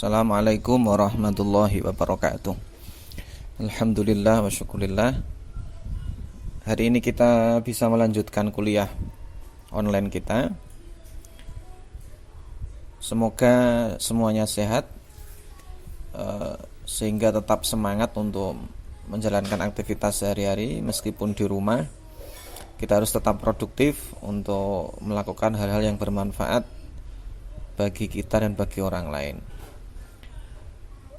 Assalamualaikum warahmatullahi wabarakatuh. Alhamdulillah wa syukurillah. Hari ini kita bisa melanjutkan kuliah online kita. Semoga semuanya sehat, sehingga tetap semangat untuk menjalankan aktivitas sehari-hari. Meskipun di rumah, kita harus tetap produktif untuk melakukan hal-hal yang bermanfaat bagi kita dan bagi orang lain.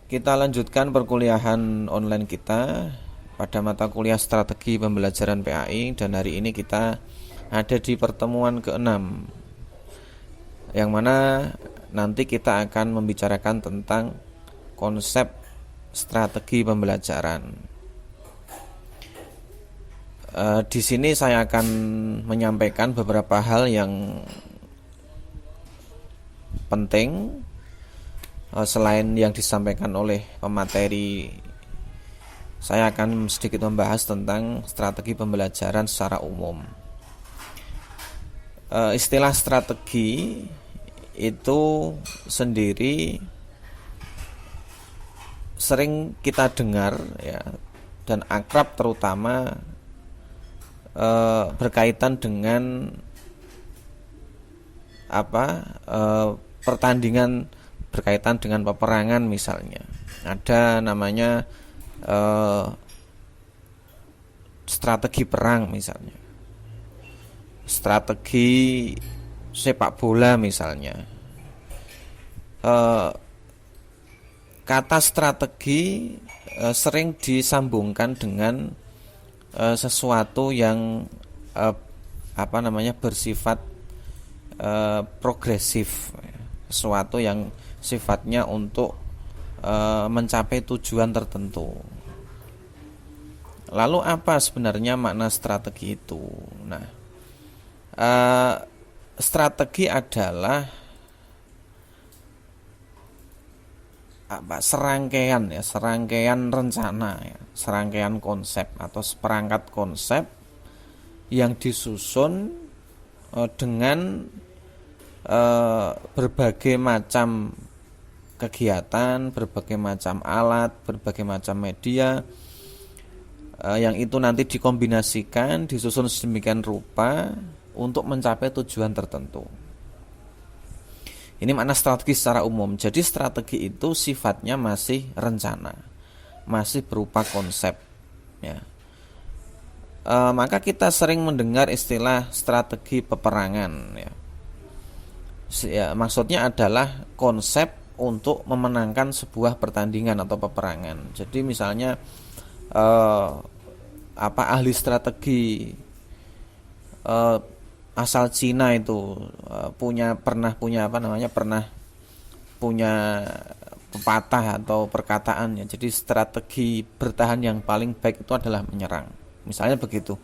Kita lanjutkan perkuliahan online kita pada mata kuliah strategi pembelajaran PAI, dan hari ini kita ada di pertemuan ke-6, yang mana nanti kita akan membicarakan tentang konsep strategi pembelajaran. Di sini saya akan menyampaikan beberapa hal yang penting selain yang disampaikan oleh pemateri. Saya akan sedikit membahas tentang strategi pembelajaran secara umum. Istilah strategi itu sendiri sering kita dengar ya, dan akrab terutama berkaitan dengan pertandingan berkaitan dengan peperangan. Misalnya ada namanya strategi perang, misalnya strategi sepak bola misalnya. Kata strategi sering disambungkan dengan sesuatu yang bersifat progresif, sesuatu yang sifatnya untuk mencapai tujuan tertentu. Lalu apa sebenarnya makna strategi itu? Nah, strategi adalah serangkaian rencana ya, serangkaian konsep atau seperangkat konsep yang disusun dengan berbagai macam kegiatan, berbagai macam alat, berbagai macam media, yang itu nanti dikombinasikan, disusun sedemikian rupa untuk mencapai tujuan tertentu. Ini makna strategi secara umum. Jadi strategi itu sifatnya masih rencana, masih berupa konsep ya. Maka kita sering mendengar istilah strategi peperangan ya. Maksudnya adalah konsep untuk memenangkan sebuah pertandingan atau peperangan. Jadi misalnya ahli strategi asal Cina itu pernah punya pepatah atau perkataan ya. Jadi strategi bertahan yang paling baik itu adalah menyerang. Misalnya begitu.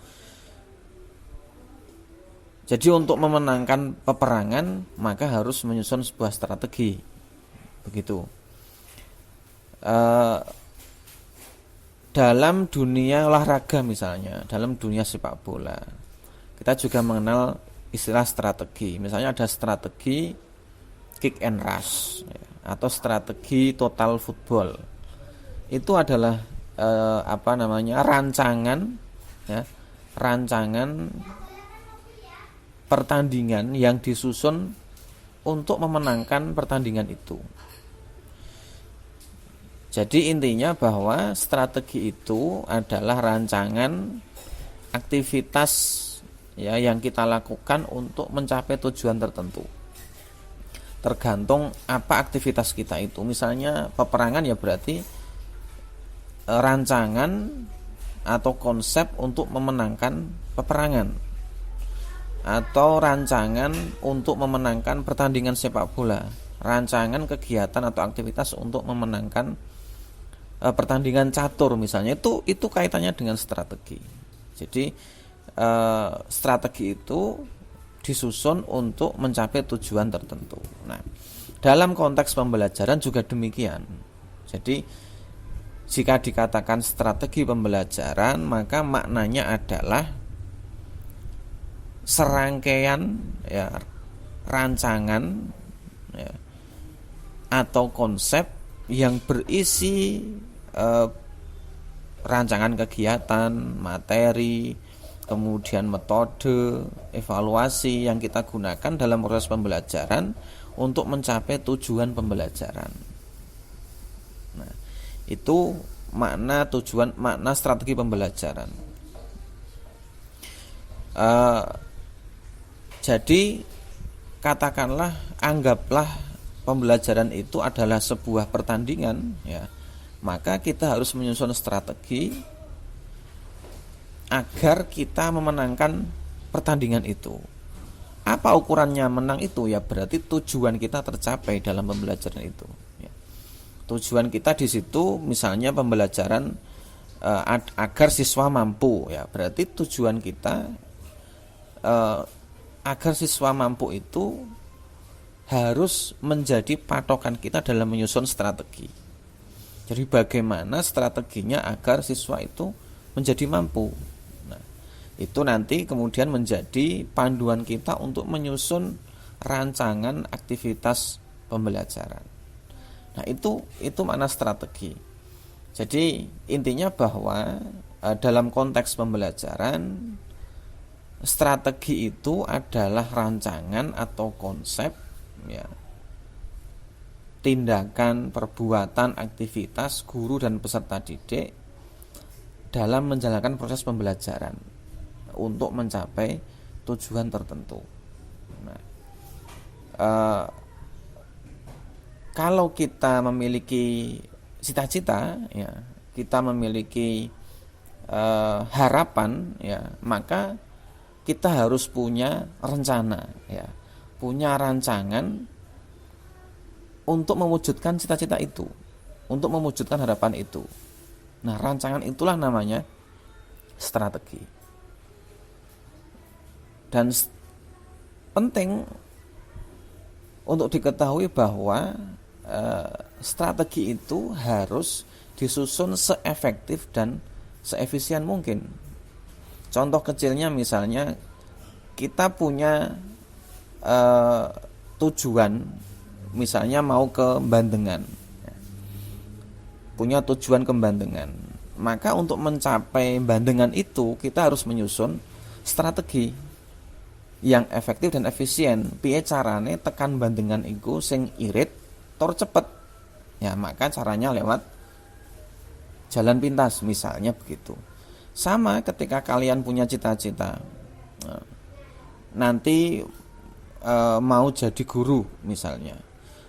Jadi untuk memenangkan peperangan maka harus menyusun sebuah strategi. Begitu. Dalam dunia olahraga misalnya, dalam dunia sepak bola, kita juga mengenal istilah strategi. Misalnya ada strategi kick and rush ya, atau strategi total football. Itu adalah rancangan pertandingan yang disusun untuk memenangkan pertandingan itu. Jadi intinya bahwa strategi itu adalah rancangan aktivitas ya yang kita lakukan untuk mencapai tujuan tertentu. Tergantung apa aktivitas kita itu. Misalnya peperangan ya berarti rancangan atau konsep untuk memenangkan peperangan, atau rancangan untuk memenangkan pertandingan sepak bola, rancangan kegiatan atau aktivitas untuk memenangkan pertandingan catur misalnya. Itu kaitannya dengan strategi. Jadi strategi itu disusun untuk mencapai tujuan tertentu. Nah, dalam konteks pembelajaran juga demikian. Jadi jika dikatakan strategi pembelajaran, maka maknanya adalah serangkaian ya, rancangan ya, atau konsep yang berisi rancangan kegiatan, materi, kemudian metode, evaluasi yang kita gunakan dalam proses pembelajaran untuk mencapai tujuan pembelajaran. Nah, itu makna tujuan, makna strategi pembelajaran. Jadi katakanlah, anggaplah pembelajaran itu adalah sebuah pertandingan, ya, maka kita harus menyusun strategi agar kita memenangkan pertandingan itu. Apa ukurannya menang itu? Ya berarti tujuan kita tercapai dalam pembelajaran itu. Ya. Tujuan kita di situ misalnya pembelajaran agar siswa mampu. Ya berarti tujuan kita agar siswa mampu itu harus menjadi patokan kita dalam menyusun strategi. Jadi bagaimana strateginya agar siswa itu menjadi mampu. Nah, itu nanti kemudian menjadi panduan kita untuk menyusun rancangan aktivitas pembelajaran. Nah, itu makna strategi. Jadi intinya bahwa dalam konteks pembelajaran, strategi itu adalah rancangan atau konsep, ya, tindakan, perbuatan, aktivitas guru dan peserta didik dalam menjalankan proses pembelajaran untuk mencapai tujuan tertentu. Nah, kalau kita memiliki cita-cita, ya, kita memiliki harapan, ya, maka kita harus punya rencana, ya, punya rancangan untuk mewujudkan cita-cita itu, untuk mewujudkan harapan itu. Nah, rancangan itulah namanya strategi. Dan penting untuk diketahui bahwa strategi itu harus disusun seefektif dan seefisien mungkin. Contoh kecilnya misalnya kita punya tujuan, misalnya mau ke Bandengan, punya tujuan ke Bandengan, maka untuk mencapai Bandengan itu kita harus menyusun strategi yang efektif dan efisien. Piye carane tekan Bandengan iku sing irit tur cepet, ya, maka caranya lewat jalan pintas misalnya begitu. Sama ketika kalian punya cita-cita, nanti mau jadi guru misalnya,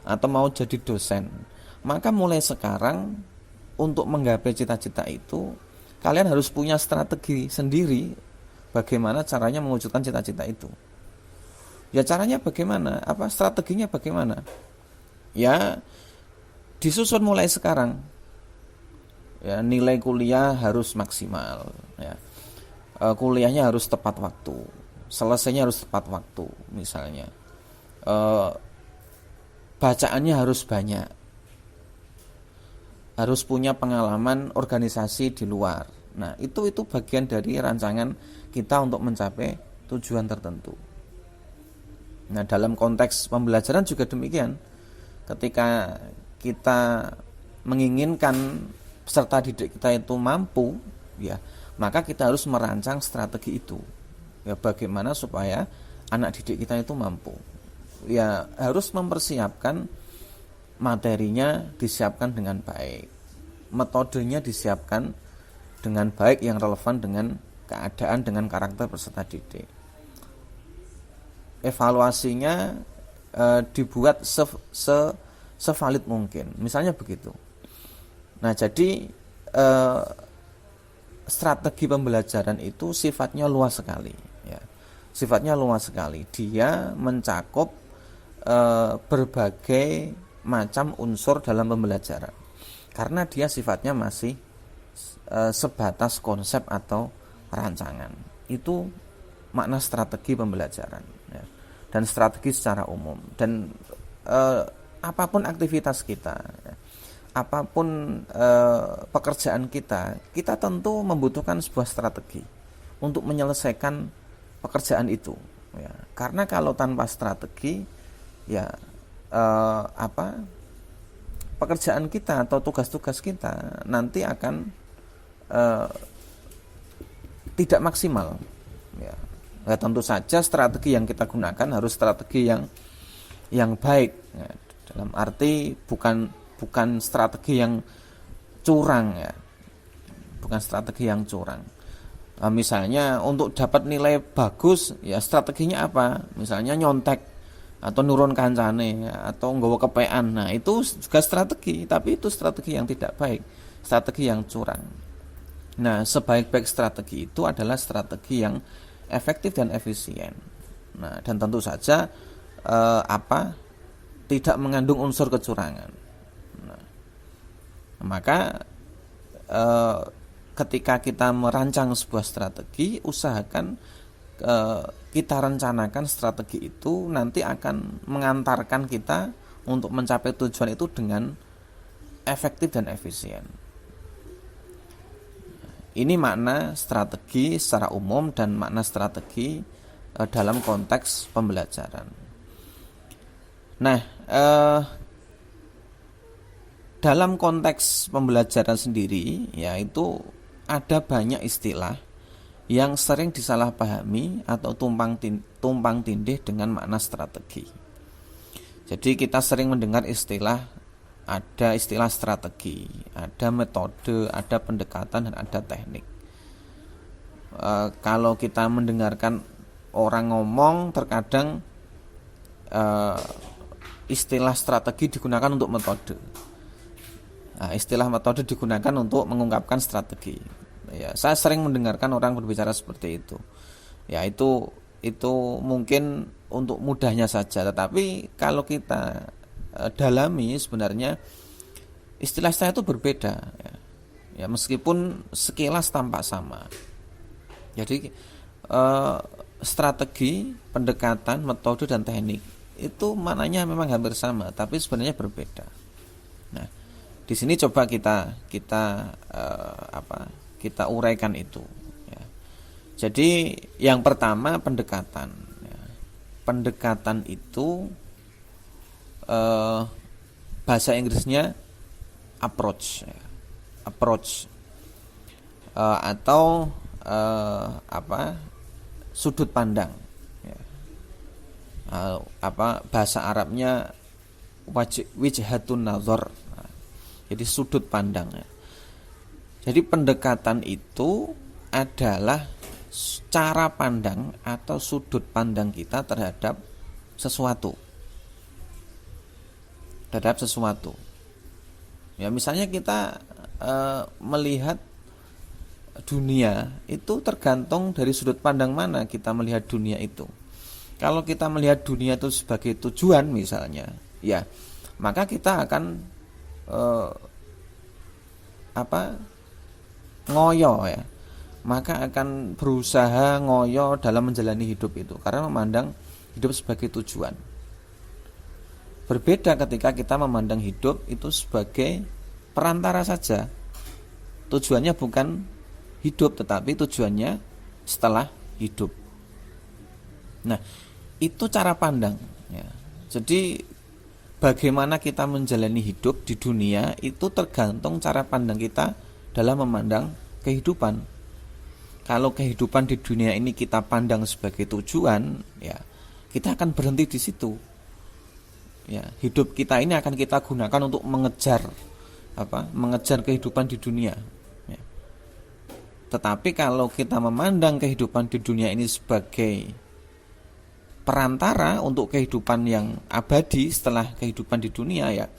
atau mau jadi dosen, maka mulai sekarang untuk menggapai cita-cita itu kalian harus punya strategi sendiri bagaimana caranya mewujudkan cita-cita itu. Ya caranya bagaimana? Apa strateginya bagaimana? Ya disusun mulai sekarang. Ya, nilai kuliah harus maksimal, ya. Kuliahnya harus tepat waktu, selesainya harus tepat waktu misalnya. Bacaannya harus banyak, harus punya pengalaman organisasi di luar. Nah, itu bagian dari rancangan kita untuk mencapai tujuan tertentu. Nah, dalam konteks pembelajaran juga demikian. Ketika kita menginginkan peserta didik kita itu mampu, ya, maka kita harus merancang strategi itu. Ya, bagaimana supaya anak didik kita itu mampu. Ya, harus mempersiapkan materinya, disiapkan dengan baik. Metodenya disiapkan dengan baik yang relevan dengan keadaan, dengan karakter peserta didik. Evaluasinya dibuat sevalid mungkin, misalnya begitu. Nah, jadi strategi pembelajaran itu sifatnya luas sekali, ya. Sifatnya luas sekali. Dia mencakup berbagai macam unsur dalam pembelajaran. Karena dia sifatnya masih sebatas konsep atau rancangan. Itu makna strategi pembelajaran, ya. Dan strategi secara umum. Dan apapun aktivitas kita, ya, apapun pekerjaan kita tentu membutuhkan sebuah strategi untuk menyelesaikan pekerjaan itu, ya. Karena kalau tanpa strategi, ya pekerjaan kita atau tugas-tugas kita nanti akan tidak maksimal. Ya. Nah, tentu saja strategi yang kita gunakan harus strategi yang baik. Ya. Dalam arti bukan strategi yang curang, ya, bukan strategi yang curang. Nah, misalnya untuk dapat nilai bagus, ya strateginya apa? Misalnya nyontek atau nurun kancane, ya, atau nggawa kepean. Nah itu juga strategi, tapi itu strategi yang tidak baik, strategi yang curang. Nah sebaik-baik strategi itu adalah strategi yang efektif dan efisien. Nah dan tentu saja tidak mengandung unsur kecurangan. Nah, maka ketika kita merancang sebuah strategi, usahakan kita rencanakan strategi itu nanti akan mengantarkan kita untuk mencapai tujuan itu dengan efektif dan efisien. Ini makna strategi secara umum dan makna strategi dalam konteks pembelajaran. Nah, dalam konteks pembelajaran sendiri, yaitu ada banyak istilah yang sering disalahpahami atau tumpang tindih dengan makna strategi. Jadi kita sering mendengar ada istilah strategi, ada metode, ada pendekatan, dan ada teknik. Kalau kita mendengarkan orang ngomong, terkadang istilah strategi digunakan untuk metode. Nah, istilah metode digunakan untuk mengungkapkan strategi. Ya, saya sering mendengarkan orang berbicara seperti itu. Ya, itu mungkin untuk mudahnya saja. Tetapi kalau kita dalami, sebenarnya istilah-istilah itu berbeda. Ya, meskipun sekilas tampak sama. Jadi strategi, pendekatan, metode, dan teknik itu maknanya memang hampir sama, tapi sebenarnya berbeda. Nah, di sini coba kita uraikan itu. Ya. Jadi yang pertama pendekatan. Ya. Pendekatan itu bahasa Inggrisnya approach, ya. Approach atau sudut pandang. Ya. Bahasa Arabnya wijhatun nazar. Jadi sudut pandang. Jadi pendekatan itu adalah cara pandang atau sudut pandang kita terhadap sesuatu. Ya, misalnya kita melihat dunia itu tergantung dari sudut pandang mana kita melihat dunia itu. Kalau kita melihat dunia itu sebagai tujuan misalnya, ya, maka kita akan ngoyo, ya, maka akan berusaha ngoyo dalam menjalani hidup itu karena memandang hidup sebagai tujuan. Berbeda ketika kita memandang hidup itu sebagai perantara saja. Tujuannya bukan hidup, tetapi tujuannya setelah hidup. Nah, itu cara pandang, ya. Jadi bagaimana kita menjalani hidup di dunia itu tergantung cara pandang kita dalam memandang kehidupan. Kalau kehidupan di dunia ini kita pandang sebagai tujuan, ya, kita akan berhenti di situ. Ya, hidup kita ini akan kita gunakan untuk mengejar kehidupan di dunia. Ya. Tetapi kalau kita memandang kehidupan di dunia ini sebagai perantara untuk kehidupan yang abadi setelah kehidupan di dunia, ya,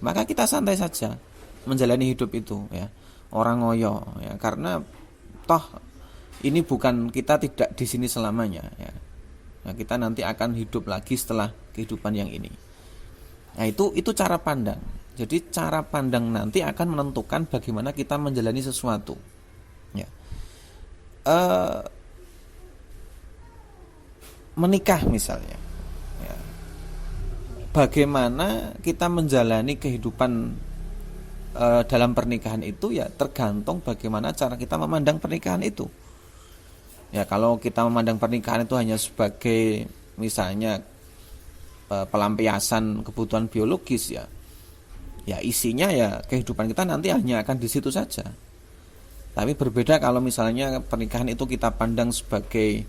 maka kita santai saja menjalani hidup itu, ya, orang ngoyo, ya, karena toh ini bukan, kita tidak di sini selamanya, ya. Nah, kita nanti akan hidup lagi setelah kehidupan yang ini. Nah, itu cara pandang. Jadi cara pandang nanti akan menentukan bagaimana kita menjalani sesuatu, ya. Menikah misalnya, ya. Bagaimana kita menjalani kehidupan dalam pernikahan itu, ya, tergantung bagaimana cara kita memandang pernikahan itu. Ya, kalau kita memandang pernikahan itu hanya sebagai misalnya pelampiasan kebutuhan biologis, ya ya isinya ya kehidupan kita nanti hanya akan di situ saja. Tapi berbeda kalau misalnya pernikahan itu kita pandang sebagai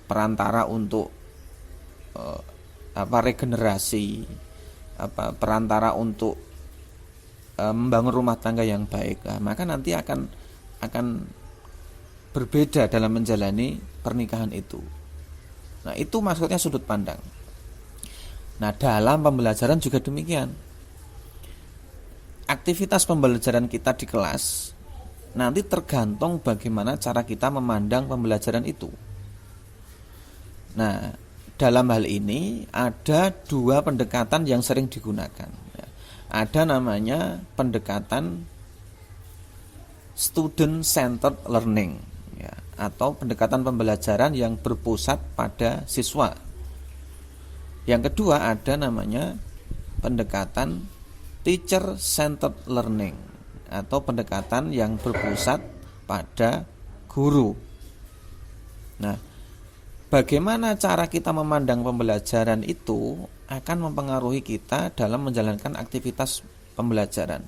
perantara untuk regenerasi, perantara untuk membangun rumah tangga yang baik. Nah, maka nanti akan berbeda dalam menjalani pernikahan itu. Nah, itu maksudnya sudut pandang. Nah, dalam pembelajaran juga demikian. Aktivitas pembelajaran kita di kelas nanti tergantung bagaimana cara kita memandang pembelajaran itu. Nah, dalam hal ini ada dua pendekatan yang sering digunakan. Ada namanya pendekatan student centered learning, ya, atau pendekatan pembelajaran yang berpusat pada siswa. Yang kedua ada namanya pendekatan teacher centered learning, atau pendekatan yang berpusat pada guru. Nah, bagaimana cara kita memandang pembelajaran itu akan mempengaruhi kita dalam menjalankan aktivitas pembelajaran.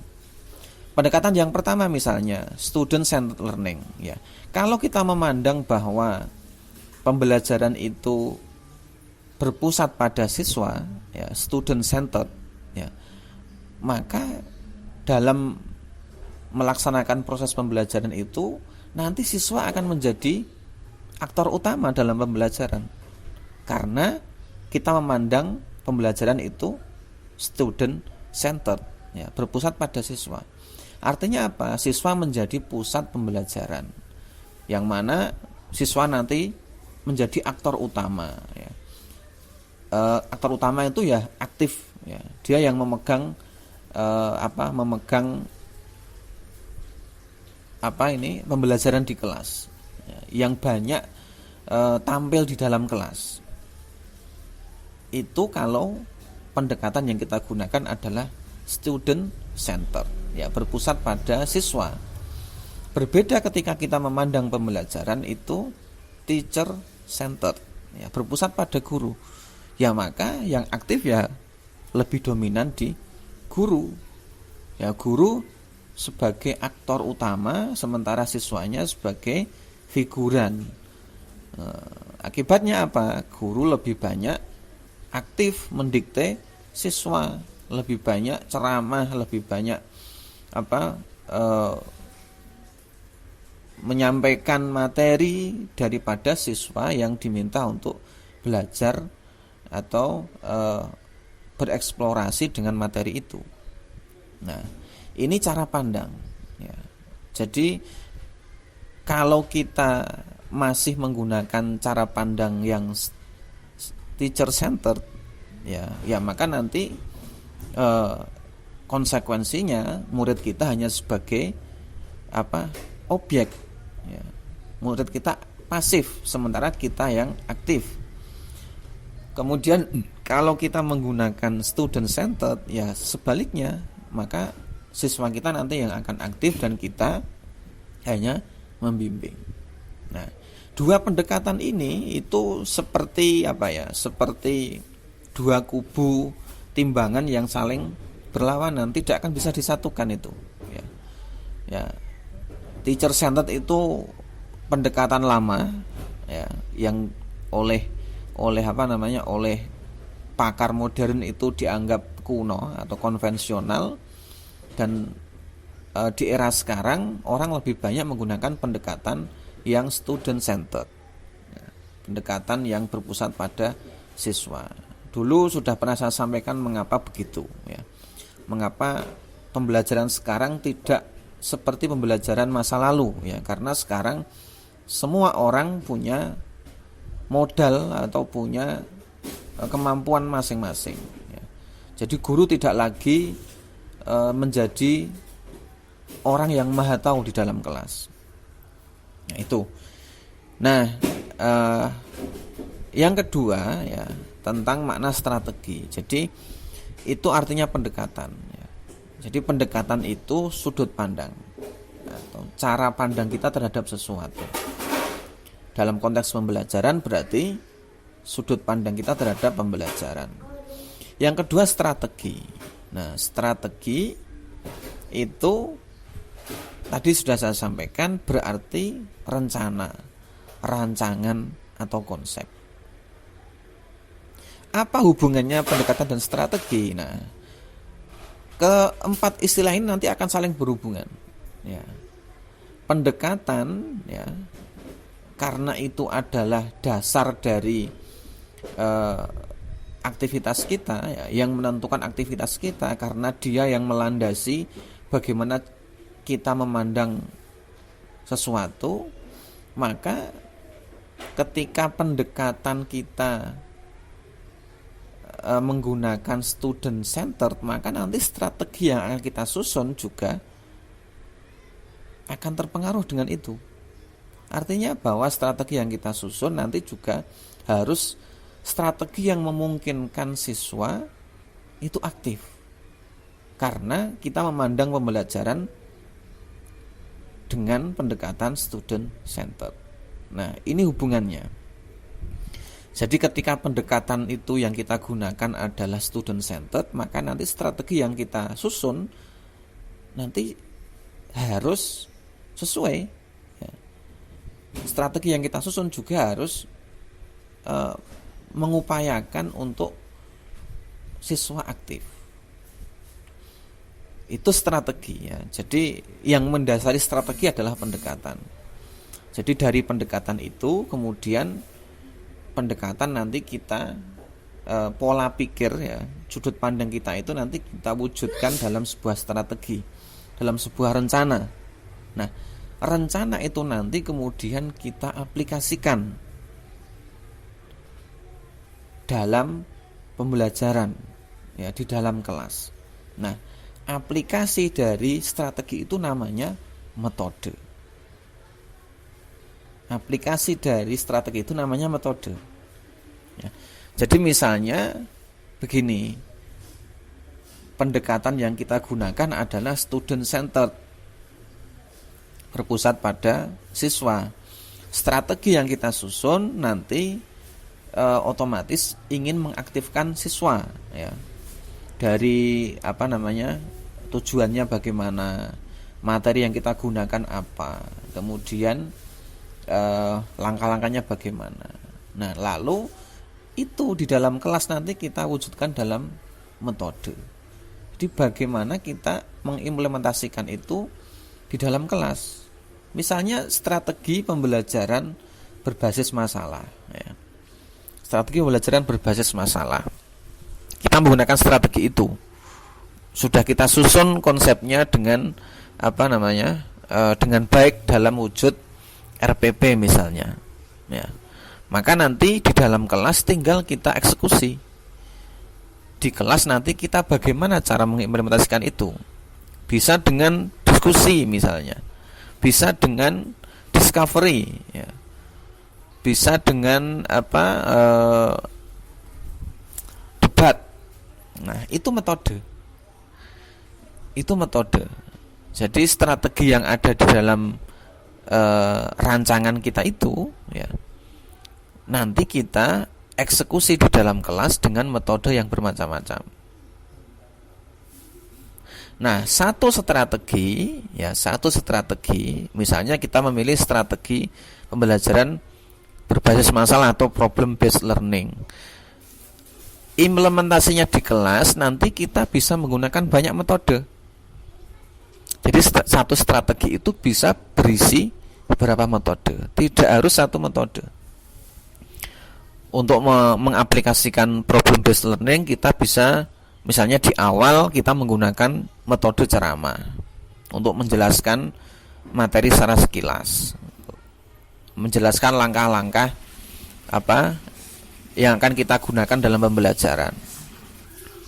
Pendekatan yang pertama misalnya student centered learning, ya. Kalau kita memandang bahwa pembelajaran itu berpusat pada siswa, ya, student centered, ya, maka dalam melaksanakan proses pembelajaran itu nanti siswa akan menjadi aktor utama dalam pembelajaran, karena kita memandang pembelajaran itu student centered, ya, berpusat pada siswa. Artinya apa? Siswa menjadi pusat pembelajaran, yang mana siswa nanti menjadi aktor utama, ya. Aktor utama itu ya aktif, ya. Dia yang memegang pembelajaran di kelas, ya, yang banyak tampil di dalam kelas. Itu kalau pendekatan yang kita gunakan adalah student center, ya, berpusat pada siswa. Berbeda ketika kita memandang pembelajaran itu teacher center, ya, berpusat pada guru. Ya, maka yang aktif ya lebih dominan di guru. Ya, guru sebagai aktor utama, sementara siswanya sebagai figuran. Akibatnya apa? Guru lebih banyak aktif mendikte siswa, lebih banyak ceramah, lebih banyak menyampaikan materi daripada siswa yang diminta untuk belajar atau bereksplorasi dengan materi itu. Nah, ini cara pandang, ya. Jadi kalau kita masih menggunakan cara pandang yang teacher centered, ya maka nanti konsekuensinya murid kita hanya sebagai objek, ya. Murid kita pasif, sementara kita yang aktif. Kemudian kalau kita menggunakan student centered, ya sebaliknya, maka siswa kita nanti yang akan aktif dan kita hanya membimbing. Nah, dua pendekatan ini itu seperti seperti dua kubu timbangan yang saling berlawanan, tidak akan bisa disatukan itu, ya. Ya, teacher centered itu pendekatan lama, ya, yang oleh pakar modern itu dianggap kuno atau konvensional, dan di era sekarang orang lebih banyak menggunakan pendekatan yang student centered, ya, pendekatan yang berpusat pada siswa. Dulu sudah pernah saya sampaikan mengapa begitu, ya. Mengapa pembelajaran sekarang tidak seperti pembelajaran masa lalu, ya, karena sekarang semua orang punya modal atau punya kemampuan masing-masing, ya. Jadi guru tidak lagi menjadi orang yang maha tahu di dalam kelas. Nah, itu. Nah, yang kedua, ya, tentang makna strategi. Jadi itu artinya pendekatan, ya. Jadi pendekatan itu sudut pandang atau cara pandang kita terhadap sesuatu. Dalam konteks pembelajaran berarti sudut pandang kita terhadap pembelajaran. Yang kedua strategi. Nah, strategi itu tadi sudah saya sampaikan berarti rencana, rancangan atau konsep. Apa hubungannya pendekatan dan strategi? Nah, keempat istilah ini nanti akan saling berhubungan. Ya. Pendekatan, ya, karena itu adalah dasar dari aktivitas kita, ya, yang menentukan aktivitas kita, karena dia yang melandasi bagaimana kita memandang sesuatu. Maka ketika pendekatan kita menggunakan student centered, maka nanti strategi yang akan kita susun juga akan terpengaruh dengan itu. Artinya bahwa strategi yang kita susun nanti juga harus strategi yang memungkinkan siswa itu aktif, karena kita memandang pembelajaran dengan pendekatan student centered. Nah, ini hubungannya. Jadi ketika pendekatan itu yang kita gunakan adalah student centered, maka nanti strategi yang kita susun nanti harus sesuai, ya. Strategi yang kita susun juga harus mengupayakan untuk siswa aktif. Itu strategi, ya. Jadi yang mendasari strategi adalah pendekatan. Jadi dari pendekatan itu kemudian pendekatan nanti kita pola pikir, ya, sudut pandang kita itu nanti kita wujudkan dalam sebuah strategi, dalam sebuah rencana. Nah, rencana itu nanti kemudian kita aplikasikan dalam pembelajaran, ya, di dalam kelas. Nah, aplikasi dari strategi itu namanya metode. Aplikasi dari strategi itu namanya metode, ya. Jadi misalnya begini, pendekatan yang kita gunakan adalah student centered, berpusat pada siswa. Strategi yang kita susun nanti otomatis ingin mengaktifkan siswa, ya. Dari tujuannya bagaimana, materi yang kita gunakan apa, kemudian langkah-langkahnya bagaimana. Nah, lalu itu di dalam kelas nanti kita wujudkan dalam metode. Jadi bagaimana kita mengimplementasikan itu di dalam kelas. Misalnya strategi pembelajaran berbasis masalah, ya. Strategi pembelajaran berbasis masalah. Kita menggunakan strategi itu. Sudah kita susun konsepnya dengan dengan baik dalam wujud RPP misalnya, ya. Maka nanti di dalam kelas tinggal kita eksekusi. Di kelas nanti kita bagaimana cara mengimplementasikan itu. Bisa dengan diskusi misalnya, bisa dengan discovery, ya. Bisa dengan debat. Nah, itu metode. Itu metode. Jadi strategi yang ada di dalam rancangan kita itu, ya, nanti kita eksekusi di dalam kelas dengan metode yang bermacam-macam. Nah, satu strategi, misalnya kita memilih strategi pembelajaran berbasis masalah atau problem based learning. Implementasinya di kelas nanti kita bisa menggunakan banyak metode. Jadi satu strategi itu bisa berisi beberapa metode, tidak harus satu metode. Untuk mengaplikasikan problem based learning, kita bisa misalnya di awal kita menggunakan metode ceramah untuk menjelaskan materi secara sekilas, menjelaskan langkah-langkah yang akan kita gunakan dalam pembelajaran,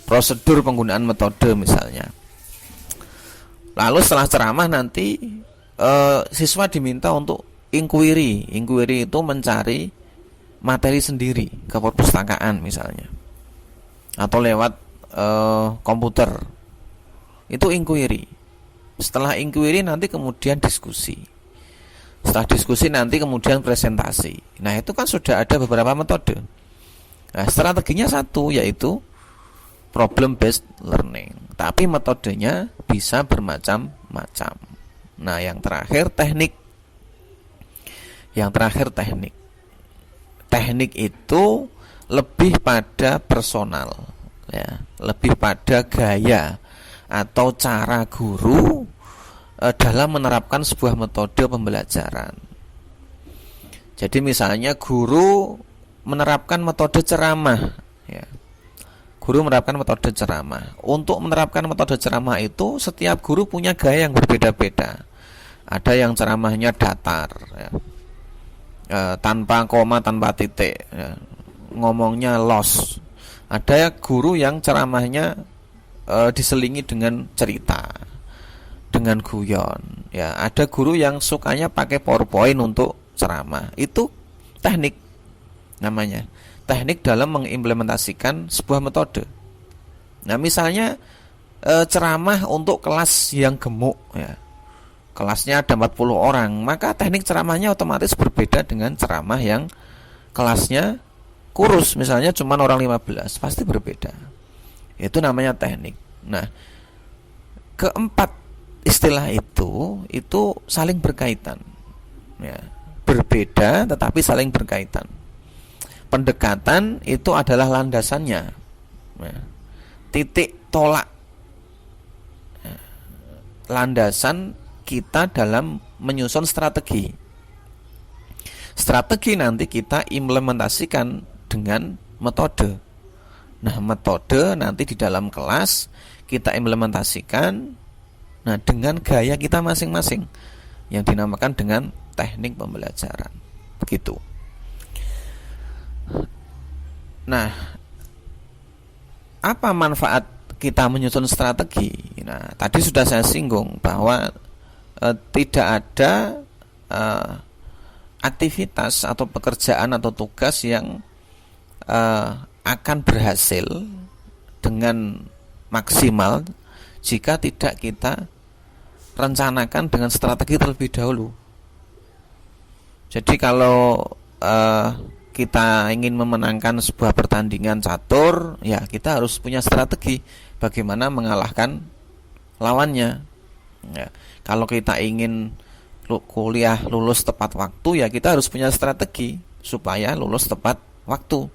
prosedur penggunaan metode misalnya. Lalu setelah ceramah nanti siswa diminta untuk inquiry itu mencari materi sendiri ke perpustakaan misalnya, atau lewat komputer. Itu inquiry. Setelah inquiry nanti kemudian diskusi. Setelah diskusi nanti kemudian presentasi. Nah, itu kan sudah ada beberapa metode. Nah, strateginya satu, yaitu problem based learning. tapi metodenya bisa bermacam-macam. Nah, yang terakhir teknik. Teknik itu lebih pada personal, ya, lebih pada gaya atau cara guru dalam menerapkan sebuah metode pembelajaran. Jadi misalnya guru menerapkan metode ceramah, ya. Guru menerapkan metode ceramah. Untuk menerapkan metode ceramah itu setiap guru punya gaya yang berbeda-beda. Ada yang ceramahnya datar, ya, tanpa koma, tanpa titik, ya, ngomongnya los. Ada guru yang ceramahnya diselingi dengan cerita, dengan guyon. Ya, ada guru yang sukanya pakai PowerPoint untuk ceramah. Itu teknik namanya. Teknik dalam mengimplementasikan sebuah metode. Nah, misalnya ceramah untuk kelas yang gemuk, ya. Kelasnya ada 40 orang, maka teknik ceramahnya otomatis berbeda dengan ceramah yang kelasnya kurus, misalnya cuma orang 15, pasti berbeda. Itu namanya teknik. Nah, keempat istilah itu saling berkaitan, ya. Berbeda tetapi saling berkaitan. Pendekatan itu adalah landasannya, ya. Titik tolak, ya, landasan kita dalam menyusun strategi. Strategi nanti kita implementasikan dengan metode. Nah, metode nanti di dalam kelas kita implementasikan, nah, dengan gaya kita masing-masing yang dinamakan dengan teknik pembelajaran. Begitu. Nah, apa manfaat kita menyusun strategi? Nah, tadi sudah saya singgung bahwa tidak ada aktivitas atau pekerjaan atau tugas yang akan berhasil dengan maksimal jika tidak kita rencanakan dengan strategi terlebih dahulu. Jadi kalau kita ingin memenangkan sebuah pertandingan catur, ya kita harus punya strategi bagaimana mengalahkan lawannya. Ya, kalau kita ingin kuliah lulus tepat waktu, ya kita harus punya strategi supaya lulus tepat waktu.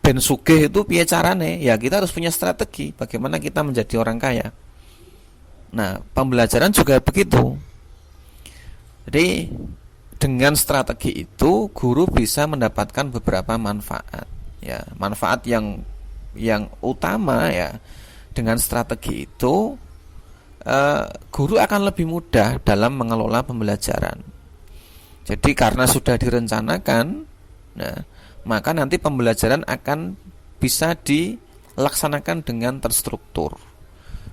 Ben sugih itu piye carane? Ya kita harus punya strategi bagaimana kita menjadi orang kaya. Nah, pembelajaran juga begitu. Jadi dengan strategi itu guru bisa mendapatkan beberapa manfaat, ya. Manfaat yang utama, ya, dengan strategi itu guru akan lebih mudah dalam mengelola pembelajaran. Jadi karena sudah direncanakan, nah, maka nanti pembelajaran akan bisa dilaksanakan dengan terstruktur,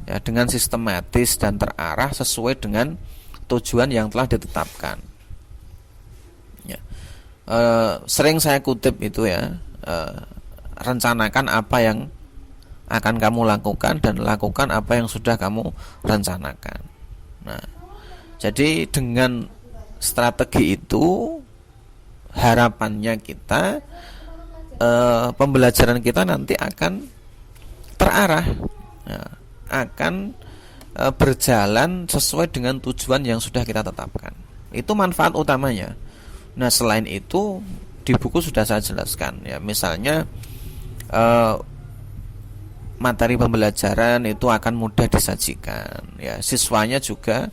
ya, dengan sistematis dan terarah sesuai dengan tujuan yang telah ditetapkan. Ya. Sering saya kutip itu, ya, rencanakan apa yang akan kamu lakukan dan lakukan apa yang sudah kamu rencanakan. Nah, jadi dengan strategi itu harapannya kita pembelajaran kita nanti akan terarah, ya, akan berjalan sesuai dengan tujuan yang sudah kita tetapkan. Itu manfaat utamanya. Nah, selain itu di buku sudah saya jelaskan, ya, misalnya materi pembelajaran itu akan mudah disajikan, ya, siswanya juga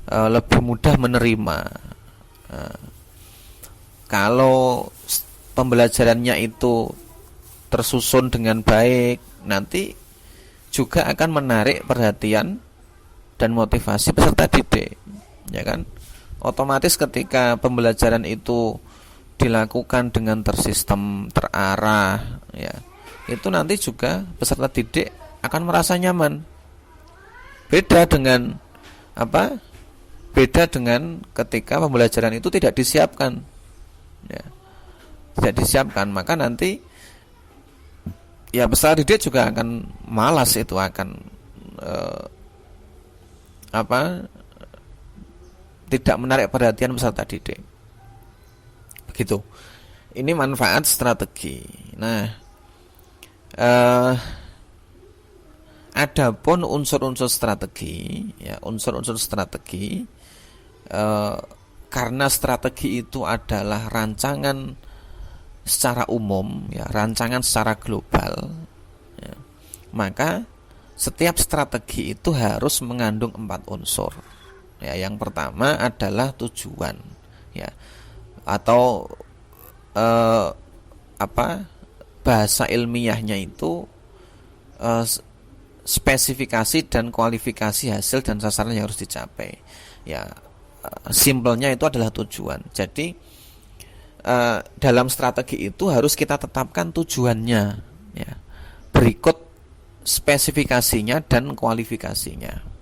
lebih mudah menerima. Kalau pembelajarannya itu tersusun dengan baik, nanti juga akan menarik perhatian dan motivasi peserta didik, ya kan? Otomatis ketika pembelajaran itu dilakukan dengan tersistem, terarah, ya, itu nanti juga peserta didik akan merasa nyaman. Beda dengan apa? Beda dengan ketika pembelajaran itu tidak disiapkan, ya, tidak disiapkan, maka nanti ya peserta didik juga akan malas, itu akan tidak menarik perhatian peserta didik. Begitu. Ini manfaat strategi. Nah, Adapun unsur-unsur strategi, ya unsur-unsur strategi, karena strategi itu adalah rancangan secara umum, ya rancangan secara global, ya, maka setiap strategi itu harus mengandung 4 unsur. Ya, yang pertama adalah tujuan, ya, atau bahasa ilmiahnya itu spesifikasi dan kualifikasi hasil dan sasaran yang harus dicapai. Ya, simpelnya itu adalah tujuan. Jadi dalam strategi itu harus kita tetapkan tujuannya, ya. Berikut spesifikasinya dan kualifikasinya.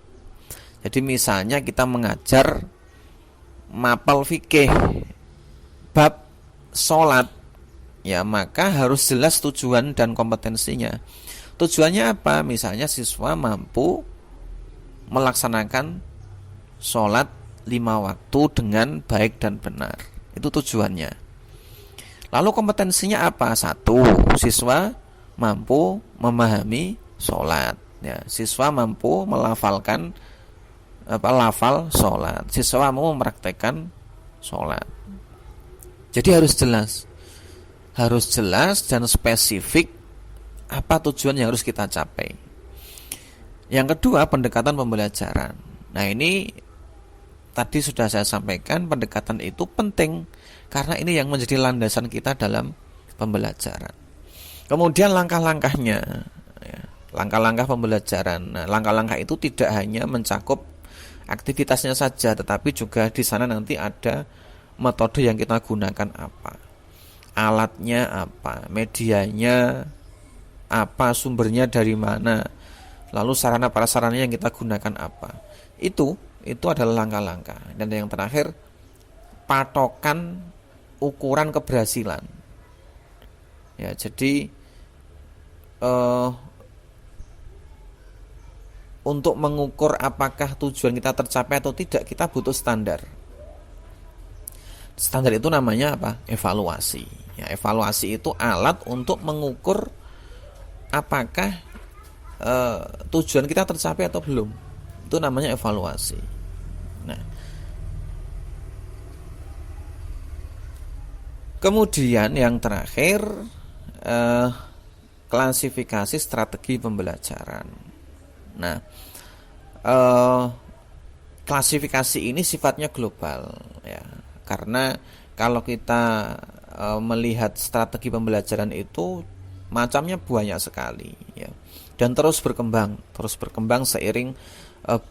Jadi misalnya kita mengajar mapel fikih bab sholat, ya maka harus jelas tujuan dan kompetensinya. Tujuannya apa? Misalnya siswa mampu melaksanakan sholat 5 waktu dengan baik dan benar. Itu tujuannya. Lalu kompetensinya apa? 1, siswa mampu memahami sholat, ya. Siswa mampu melafalkan lafal sholat. Siswa mampu mempraktekkan sholat. Jadi harus jelas dan spesifik apa tujuan yang harus kita capai. Yang kedua, pendekatan pembelajaran. Nah, ini tadi sudah saya sampaikan, pendekatan itu penting karena ini yang menjadi landasan kita dalam pembelajaran. Kemudian langkah-langkahnya, ya, langkah-langkah pembelajaran. Nah, langkah-langkah itu tidak hanya mencakup aktivitasnya saja, tetapi juga di sana nanti ada metode yang kita gunakan apa, alatnya apa, medianya apa, sumbernya dari mana, lalu sarana prasarana yang kita gunakan apa. Itu adalah langkah-langkah. Dan yang terakhir, patokan ukuran keberhasilan. Ya, jadi untuk mengukur apakah tujuan kita tercapai atau tidak, kita butuh standar. Standar itu namanya apa? Evaluasi. Ya, evaluasi itu alat untuk mengukur apakah tujuan kita tercapai atau belum. Itu namanya evaluasi. Nah, kemudian yang terakhir, klasifikasi strategi pembelajaran. Nah, klasifikasi ini sifatnya global, ya, karena kalau kita melihat strategi pembelajaran itu macamnya banyak sekali, ya, dan terus berkembang seiring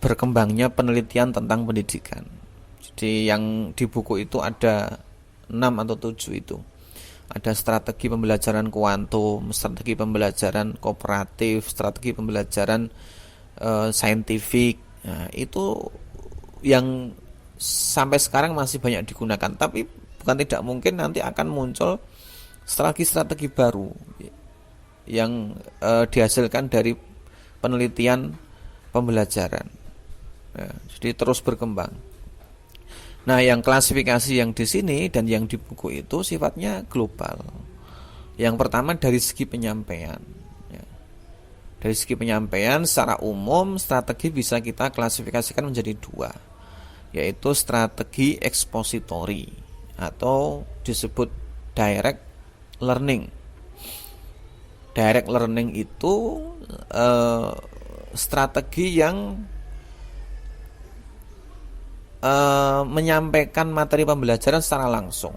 berkembangnya penelitian tentang pendidikan. Jadi yang di buku itu ada 6 atau 7 itu. Ada strategi pembelajaran kuantum, strategi pembelajaran kooperatif, strategi pembelajaran saintifik. Nah, itu yang sampai sekarang masih banyak digunakan, tapi bukan tidak mungkin nanti akan muncul strategi-strategi baru yang dihasilkan dari penelitian pembelajaran. Nah, jadi terus berkembang. Nah, yang klasifikasi yang di sini dan yang di buku itu sifatnya global. Yang pertama dari segi penyampaian. Ya. Dari segi penyampaian secara umum strategi bisa kita klasifikasikan menjadi 2, yaitu strategi ekspositori atau disebut direct learning. Direct learning itu strategi yang menyampaikan materi pembelajaran secara langsung.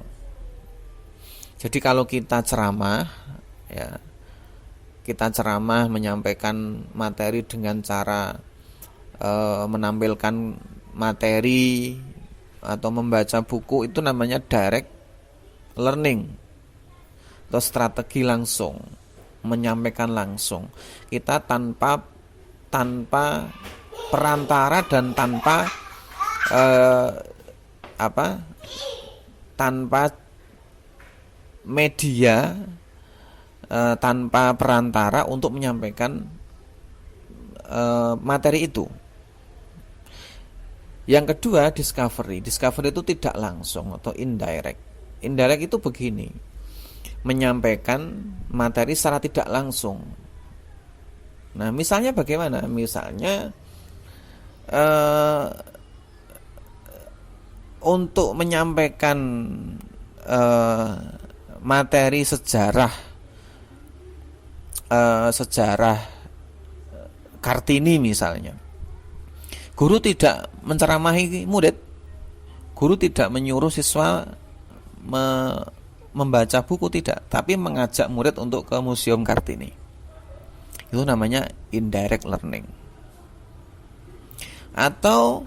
Jadi kalau kita ceramah, ya, kita ceramah menyampaikan materi dengan cara menampilkan materi atau membaca buku, itu namanya direct learning atau strategi langsung, menyampaikan langsung. Kita tanpa perantara dan tanpa tanpa media, tanpa perantara untuk menyampaikan materi itu. Yang kedua, discovery. Discovery itu tidak langsung atau indirect. Indirect itu begini, menyampaikan materi secara tidak langsung. Nah, misalnya bagaimana? Misalnya eh, untuk menyampaikan eh, materi sejarah Kartini misalnya, guru tidak menceramahi murid, guru tidak menyuruh siswa membaca buku, tidak, tapi mengajak murid untuk ke Museum Kartini. Itu namanya indirect learning. Atau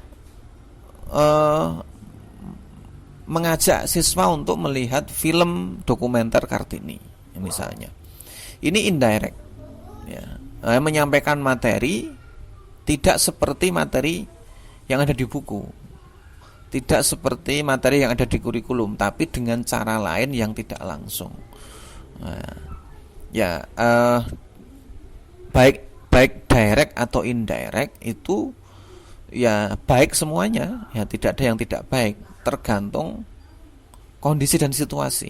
mengajak siswa untuk melihat film dokumenter Kartini misalnya. Ini indirect, ya. Menyampaikan materi tidak seperti materi yang ada di buku, tidak seperti materi yang ada di kurikulum, tapi dengan cara lain yang tidak langsung. Nah, ya, baik direct atau indirect itu ya baik semuanya, ya tidak ada yang tidak baik, tergantung kondisi dan situasi.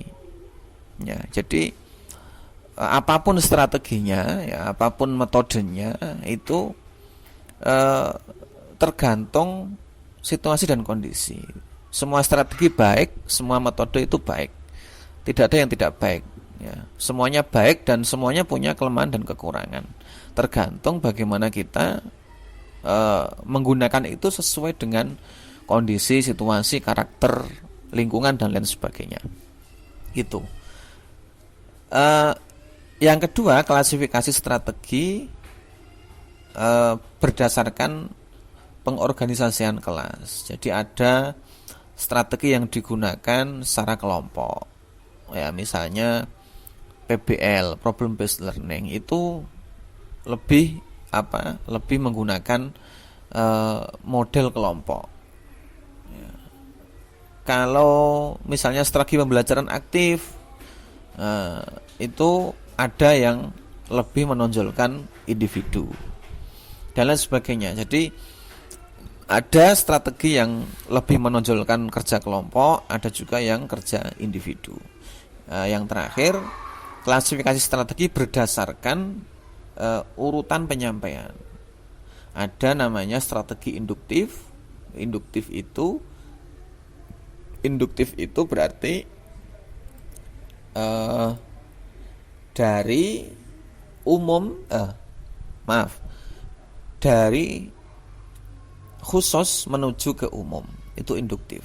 Ya, jadi apapun strateginya, ya, apapun metodenya itu tergantung situasi dan kondisi. Semua strategi baik, semua metode itu baik. Tidak ada yang tidak baik. Ya, semuanya baik dan semuanya punya kelemahan dan kekurangan. Tergantung bagaimana kita menggunakan itu sesuai dengan kondisi, situasi, karakter, lingkungan dan lain sebagainya. Gitu. Yang kedua, klasifikasi strategi berdasarkan pengorganisasian kelas. Jadi ada strategi yang digunakan secara kelompok. Ya, misalnya PBL, problem based learning, itu lebih menggunakan model kelompok. Ya. Kalau misalnya strategi pembelajaran aktif, itu ada yang lebih menonjolkan individu dan lain sebagainya. Jadi ada strategi yang lebih menonjolkan kerja kelompok, ada juga yang kerja individu. Yang terakhir, klasifikasi strategi berdasarkan urutan penyampaian. Ada namanya strategi induktif. Induktif itu berarti dari khusus menuju ke umum, itu induktif.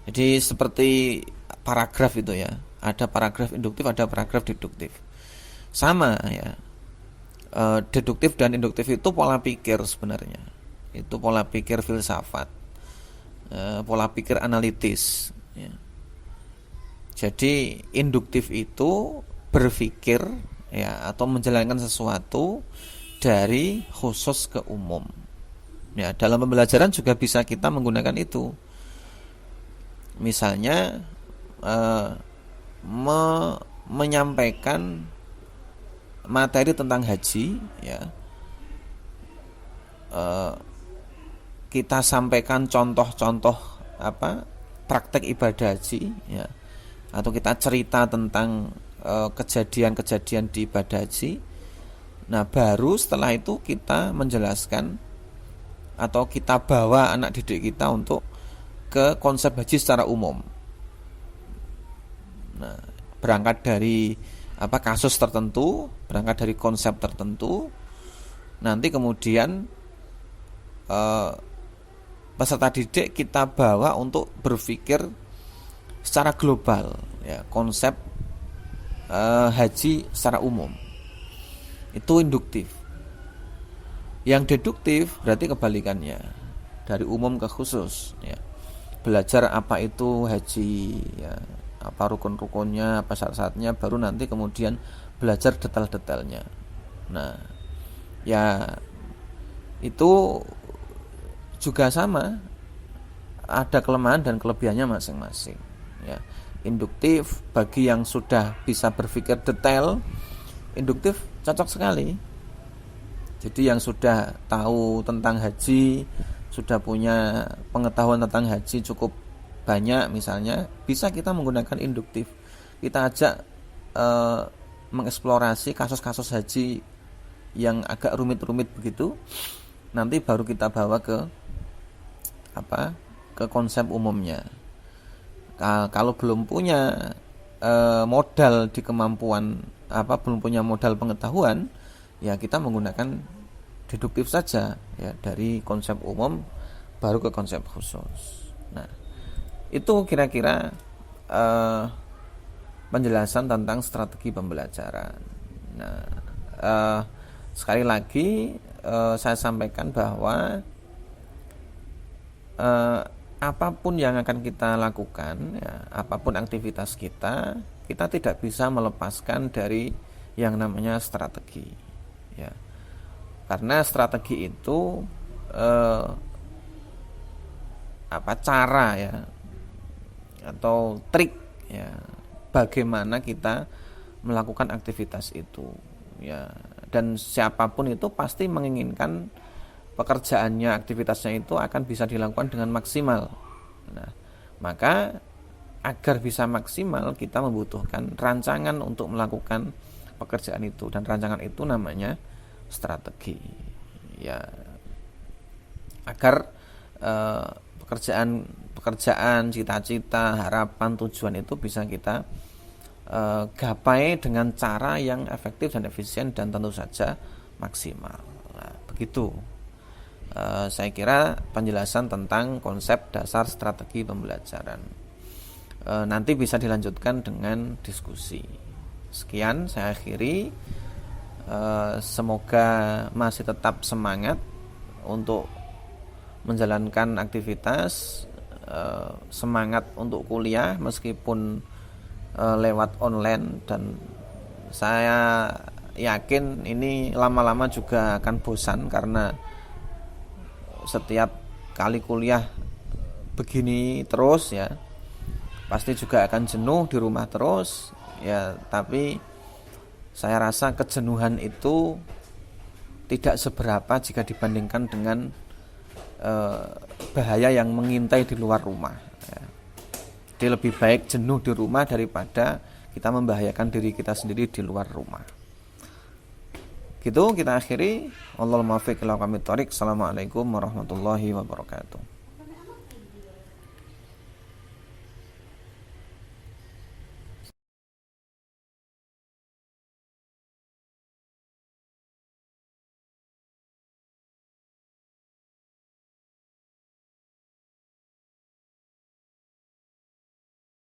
Jadi seperti paragraf itu, ya, ada paragraf induktif, ada paragraf deduktif. Sama, ya. Deduktif dan induktif itu pola pikir sebenarnya. Itu pola pikir filsafat, pola pikir analitis, ya. Jadi induktif itu berpikir, ya, atau menjalankan sesuatu dari khusus ke umum. Ya, dalam pembelajaran juga bisa kita menggunakan itu. Misalnya menyampaikan materi tentang haji, ya. Kita sampaikan contoh-contoh praktek ibadah haji, ya. Atau kita cerita tentang kejadian-kejadian di ibadah haji. Nah, baru setelah itu kita menjelaskan atau kita bawa anak didik kita untuk ke konsep haji secara umum. Nah, berangkat dari kasus tertentu, berangkat dari konsep tertentu, nanti kemudian peserta didik kita bawa untuk berpikir secara global, ya, konsep haji secara umum. Itu induktif. Yang deduktif berarti kebalikannya, dari umum ke khusus, ya. Belajar apa itu haji, ya, apa rukun-rukunnya, apa syarat-syaratnya, baru nanti kemudian belajar detail-detailnya. Nah, ya, itu juga sama, ada kelemahan dan kelebihannya masing-masing, ya. Induktif bagi yang sudah bisa berpikir detail, induktif cocok sekali. Jadi yang sudah tahu tentang haji, sudah punya pengetahuan tentang haji cukup banyak misalnya, bisa kita menggunakan induktif. Kita ajak mengeksplorasi kasus-kasus haji yang agak rumit-rumit begitu, nanti baru kita bawa ke konsep umumnya. Kalau belum punya modal di kemampuan belum punya modal pengetahuan, ya kita menggunakan deduktif saja ya, dari konsep umum baru ke konsep khusus. Nah, itu kira-kira penjelasan tentang strategi pembelajaran. Nah, sekali lagi saya sampaikan bahwa apapun yang akan kita lakukan, ya, apapun aktivitas kita tidak bisa melepaskan dari yang namanya strategi, ya. Karena strategi itu cara ya, atau trik ya, bagaimana kita melakukan aktivitas itu, ya. Dan siapapun itu pasti menginginkan pekerjaannya, aktivitasnya itu akan bisa dilakukan dengan maksimal. Nah, maka agar bisa maksimal kita membutuhkan rancangan untuk melakukan pekerjaan itu, dan rancangan itu namanya strategi. Ya, agar pekerjaan, cita-cita, harapan, tujuan itu bisa kita gapai dengan cara yang efektif dan efisien dan tentu saja maksimal. Nah, begitu. Saya kira penjelasan tentang konsep dasar strategi pembelajaran. Nanti bisa dilanjutkan dengan diskusi. Sekian saya akhiri. Semoga masih tetap semangat untuk menjalankan aktivitas, semangat untuk kuliah meskipun lewat online, dan saya yakin ini lama-lama juga akan bosan karena setiap kali kuliah begini terus ya, pasti juga akan jenuh di rumah terus ya. Tapi saya rasa kejenuhan itu tidak seberapa jika dibandingkan dengan bahaya yang mengintai di luar rumah ya. Jadi lebih baik jenuh di rumah daripada kita membahayakan diri kita sendiri di luar rumah. Gitu kita akhiri. Wallahul muwaffiq ila aqwamit thoriq. Assalamualaikum warahmatullahi wabarakatuh.